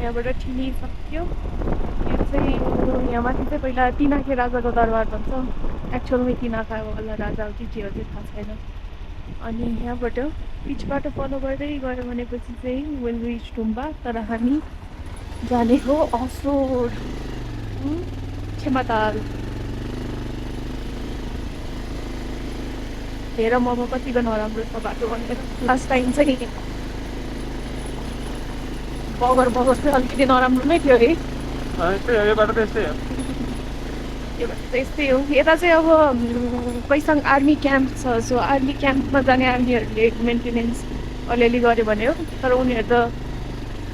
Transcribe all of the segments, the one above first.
यहाँबाट ठिनी सक्यो। यो चाहिँ यहाँ माथि चाहिँ पहिला तिनाखे राजाको दरबार भन्छ। एक्चुअलमै तिनाखा वाला राजा हो कि के हो चाहिँ थाहा छैन। अनि यहाँबाट पिचबाट फलो गर्दै गयो भनेपछि चाहिँ विल रिच टुम्बा। तर हामी जाने हो अफ रोड क्षमताल। हेर ममा कतिको नराम्रो छ बाटो भनेर। लास्ट टाइम चाहिँ बगर चाहिँ अलिकति नराम्रो नै थियो है। यो बाटो त यस्तै हो। यो बाटो त यस्तै हो। यता चाहिँ अब पैसाङ आर्मी क्याम्प छ। सो आर्मी क्याम्पमा जाने आर्मीहरूले मेन्टेनेन्स अलिअलि गर्यो भने हो। तर उनीहरू त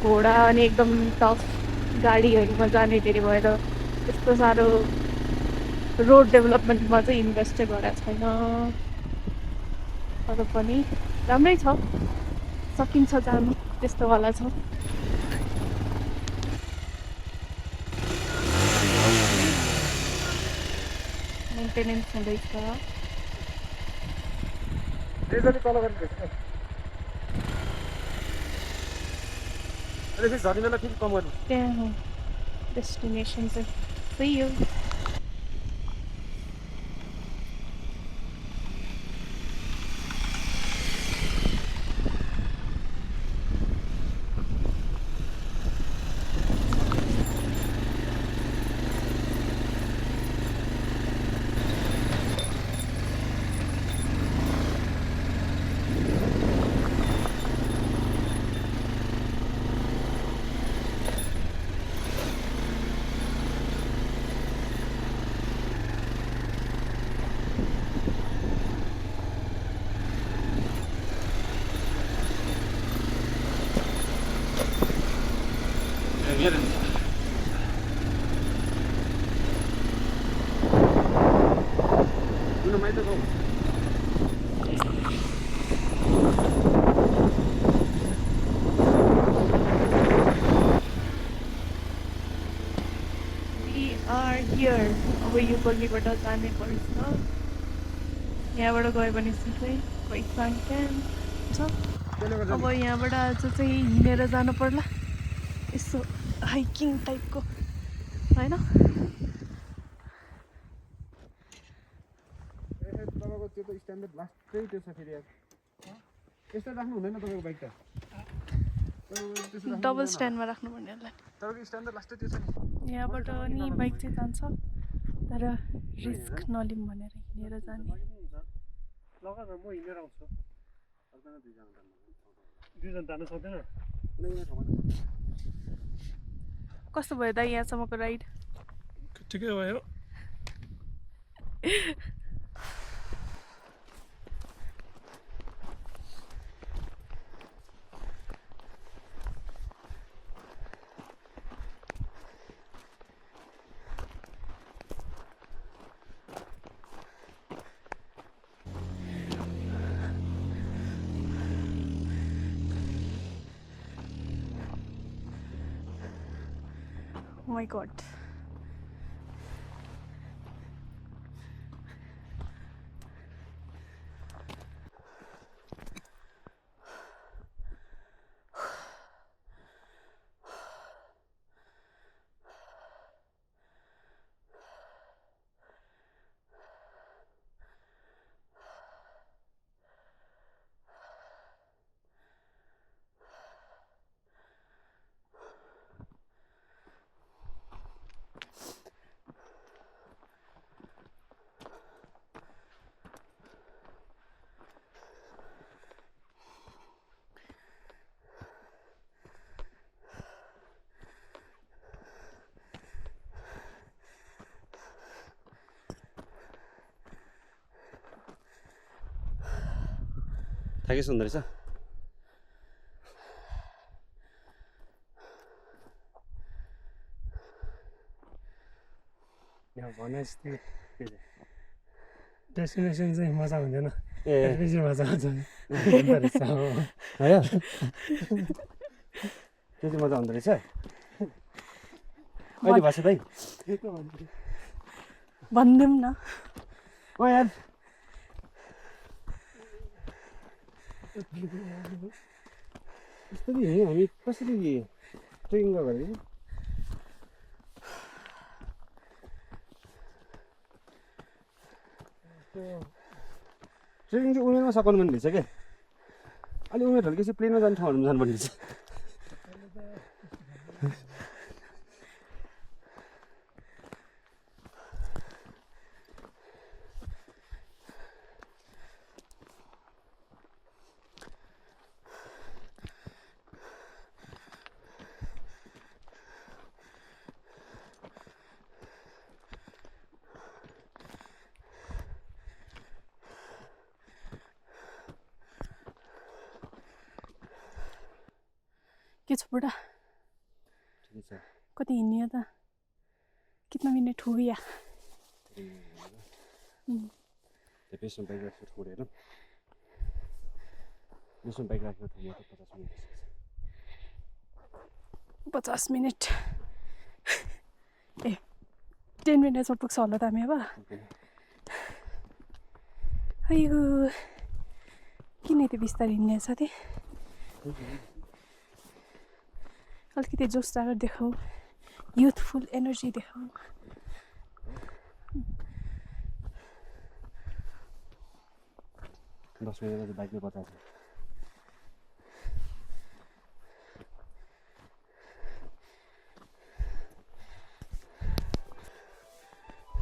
घोडा अनि एकदम टफ गाडीहरूमा जाने धेरै भएर त्यस्तो साह्रो रोड डेभलपमेन्टमा चाहिँ इन्भेस्टै गरेको छैन। तर पनि राम्रै छ, सकिन्छ जानु, त्यस्तोवाला छ। मेन्टेनेन्स हुँदैछ। त्यहाँ हो डेस्टिनेसन चाहिँ। सही हो। अब यो गल्लीबाट जाने पर्छ। यहाँबाट गयो भनेपछि चाहिँ पैसाङ क्याम्प छ। अब यहाँबाट आज चाहिँ हिँडेर जानु पर्ला, यसो हाइकिङ टाइपको होइन। तपाईँको त्यो त स्ट्यान्डर्ड लास्टै त्यो छ फेरि यार। यस्तो राख्नु हुँदैन तपाईँको बाइक त। डबल स्ट्यान्डमा राख्नुपर्ने होला। तपाईँको स्ट्यान्डर्ड लास्टै त्यो छ नि। यहाँबाट नि बाइक चाहिँ जान्छ, तर रिस्क नलिउँ भनेर हिँडेर जाने। लगा न, म हिँडेर आउँछु। दुईजना जानु सक्दैन। कस्तो भयो त यहाँसम्मको राइड? ठिकै भयो। Oh my god. थाकेछ हुँदो रहेछ। यहाँ भने जस्तै डेस्टिनेसन चाहिँ मजा हुँदैन, ए बेसी मजा आउँछ है त्यो चाहिँ मजा हुँदो रहेछ। कहिले भएको छ दाइ? भनिदिउँ न। यार यस्तो नि हामी कसरी ट्रेकिङ गरे ट्रेकिङ चाहिँ उमेरमा सघाउनु पर्ने रहेछ क्या अलि उमेर ढल्केपछि प्लेनमा जाने ठाउँहरूमा जानुपर्ने रहेछ के छ बुढा ठिकै छ कति हिँड्ने हो त कितना मिनट हो गया त्यो बेसमा बाइक राखेको छोडेर बेसमा बाइक राखेको ठाउँमा त 50 मिनट 50 मिनट ए 10 मिनटमा पुग्छ होला त हामी अब अयो किन यति बिस्तारै हिँड्ने साथी अलिकति जोस जागर देखाऊ युथफुल एनर्जी देखाऊ 10 मिनटमा चाहिँ बाइकले 50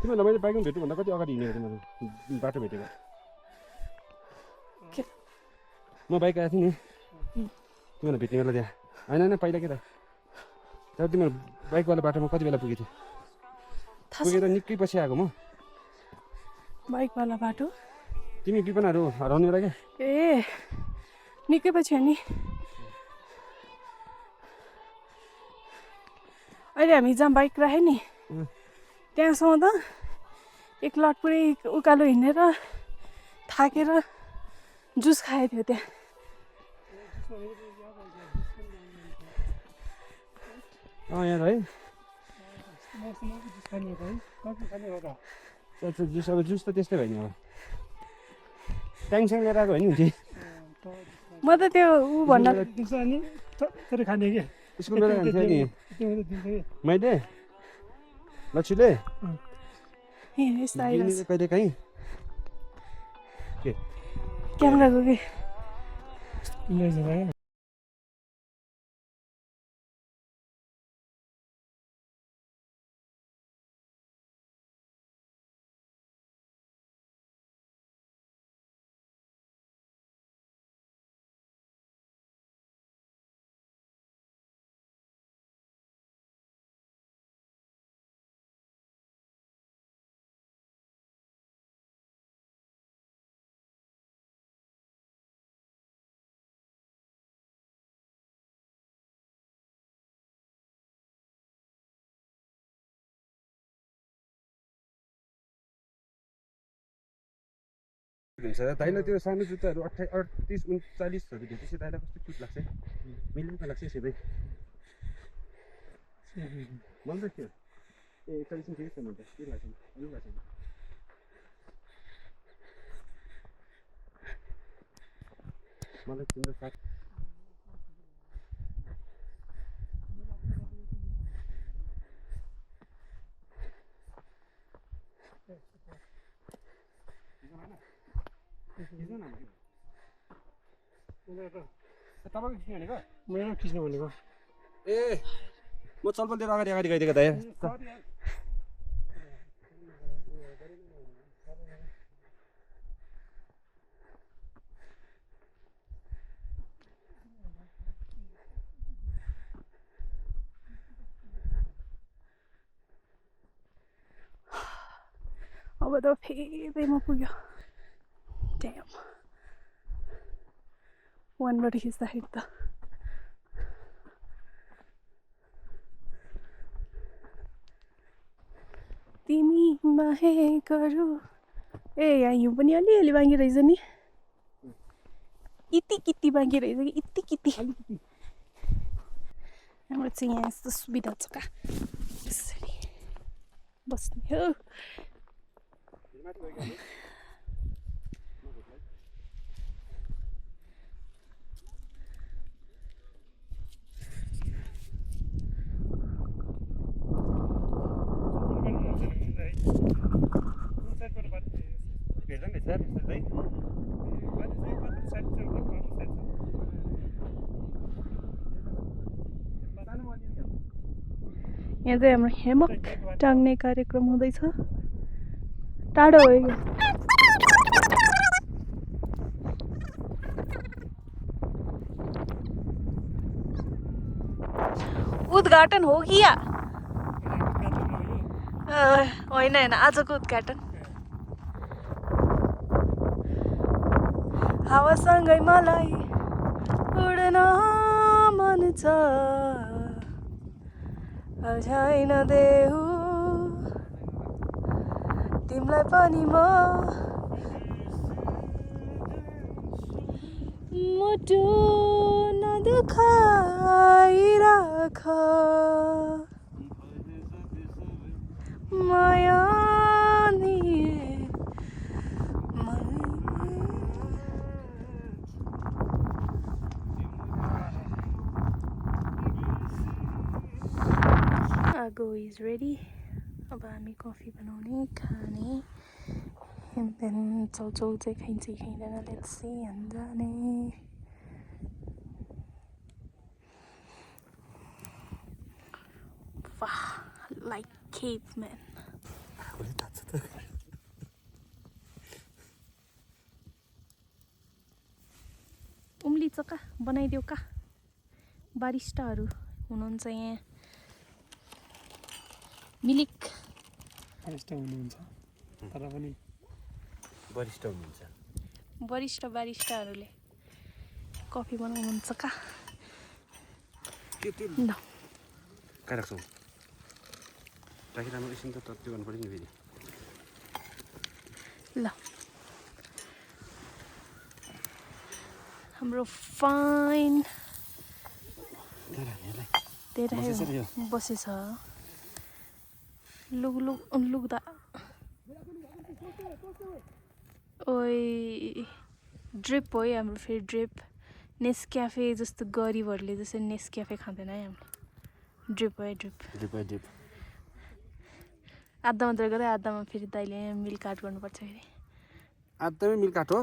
तिमीहरूलाई मैले बाइकमा भेट्नु भन्दा कति अगाडि हिँडेको थिएँ मैले बाटो भेटेको म बाइक आएको थिएँ नि तिमीहरूलाई भेट्ने बेला त्यहाँ होइन पहिला के त तर तिमीहरू बाइकवाला बाटोमा कति बेला पुगेको थियो पुगेर निकै पछि आएको म बाइकवाला बाटो तिमी विपनाहरू हराउने बेला क्या ए निकै पछि हो नि अहिले हामी जहाँ बाइक राख्यो नि त्यहाँसम्म त एक लट पुरै उकालो हिँडेर थाकेर जुस खाएको थियो त्यहाँ यहाँ है जुस अब जुस त त्यस्तै भयो नि अब ट्याङस्याङ लिएर आएको होइन नि म त त्यो ऊ भन्न स्कुल बेला खान्थ्यो नि मैले लक्ष्मीले यस्तो आइरहेको कहिले काहीँ के क्यामेराको के हुन्छ दाइलाई त्यो सानो जुत्ताहरू 38 39हरू भेटेपछि दाइलाई कस्तो क्युट लाग्छ मिल्ने लाग्छ सबै मन त थियो ए 41 ठिकै छ नि त के लाग्छ यो लाग्छ मलाई तिम्रो साथ तपाईँको खिच्नु भनेको मेरो खिच्नु भनेको ए म चलपल दिएर अगाडि अगाडि गइदिएको दाइ अब त फेदैमा पुग्यो ड्याम वानबाट खिच्दाखेरि त तिमी बाहेकहरू ए यहाँ हिउँ पनि अलिअलि बाँकी रहेछ नि इति किति बाँकी रहेछ कि इति किति हाम्रो चाहिँ यहाँ यस्तो सुविधा छ क्या यसरी बस्ने हो यहाँ चाहिँ हाम्रो हेमक टाङ्ने कार्यक्रम हुँदैछ टाढो हो यो उद्घाटन हो कि या होइन होइन आजको उद्घाटन हावासँगै मलाई उड्न मन छ अझै नदेऊ तिमीलाई पनि मुटु नदुखाइराख माया आगो इज रेडी अब हामी कफी बनाउने खाने and then चाउचाउ चाहिँ खाइन्छ कि खाइँदैन लेट्स सी अनि जाने वाह लाइक caveman उम्लिन्छ का बनाइदेऊ का बारिस्टाहरू हुनुहुन्छ यहाँ मिलिक वरिष्ठ हुनुहुन्छ तर पनि वरिष्ठ हुनुहुन्छ वरिष्ठ बारिस्टाहरूले कफी बनाउनुहुन्छ का ल कहाँ राख्छौँ राखी राम्रो एकछिन त त्यो गर्नु पऱ्यो नि फेरि ल हाम्रो फाइन बसेछ लुग्दा ओइ ड्रिप हो है हाम्रो फेरि ड्रिप नेस्क्याफे जस्तो गरिबहरूले जस्तो नेस्क्याफे खाँदैन है हाम्रो ड्रिप हो है ड्रिप आधा मात्रै गरे आधामा फेरि दाइले मिल्क काट गर्नुपर्छ फेरि आधमै मिल्क काट हो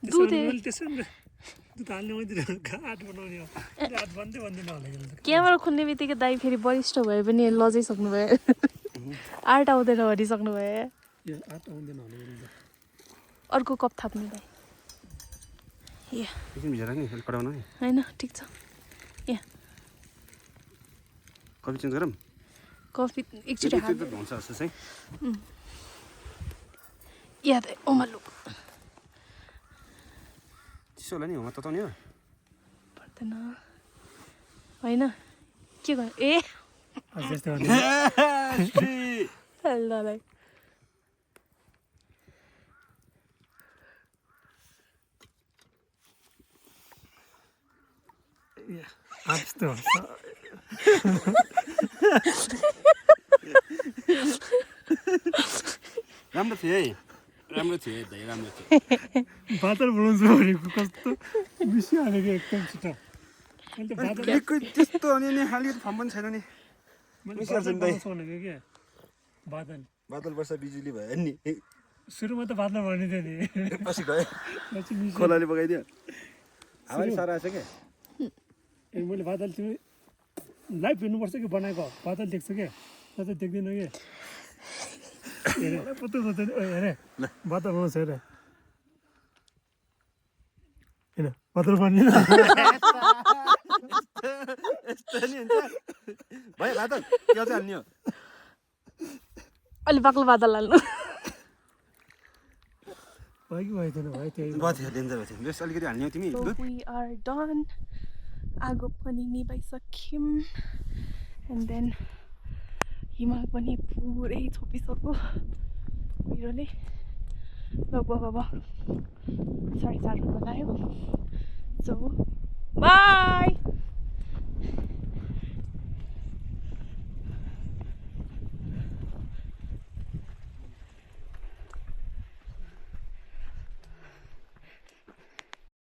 दुध क्यामेरा खोल्ने बित्तिकै दाइ फेरि वरिष्ठ भए पनि लजाइसक्नु भयो आर्ट आउँदैन भनिसक्नु भयो अर्को कप थाप्नु दाइ एकछिन भिजेर नि कटाउनु नि होइन ठिक छ यहाँ कफी चेन्ज गरौँ कफी एकचोटि हुन्छ जस्तो चाहिँ याद ओमालु चिसो होला नि होमा तताउने हो पर्दैन होइन के गर्नु ए हेल्दालाई राम्रो थियो है राम्रो थियो दाइ राम्रो थियो बादल बनाउँछु भनेको कस्तो बिर्सियो हालेको एकदम छिटो अन्त त्यस्तो अनि खालि फर्म पनि छैन नि भनेको के बादल वर्षा बिजुली भयो नि सुरुमा त बादल भन्ने थियो नि पछि गयो खोलाले बगाइदियो हावाले सारा आएछ क्या मैले बादल तिमी लाइभ हेर्नुपर्छ कि बनाएको बादल देख्छु क्या म त देख्दिनँ कि हेरे हेरे बादल बनाउँछ हेरे होइन बादल बन्ने भाइ बादल के चाहिँ हाल्ने हो अलि बाक्लो बादल हाल्नु भयो कि भयो थिएन भयो त्यही भयो थियो डेन्जर भयो थियो बेस अलिकति हाल्ने हो तिमी वी आर डन आगो पनि निभाइसक्यौँ एन्ड देन हिमाल पनि पुरै छोपिसक्यो पहिरोले लगभग अब 4:30 बजायो सो बाई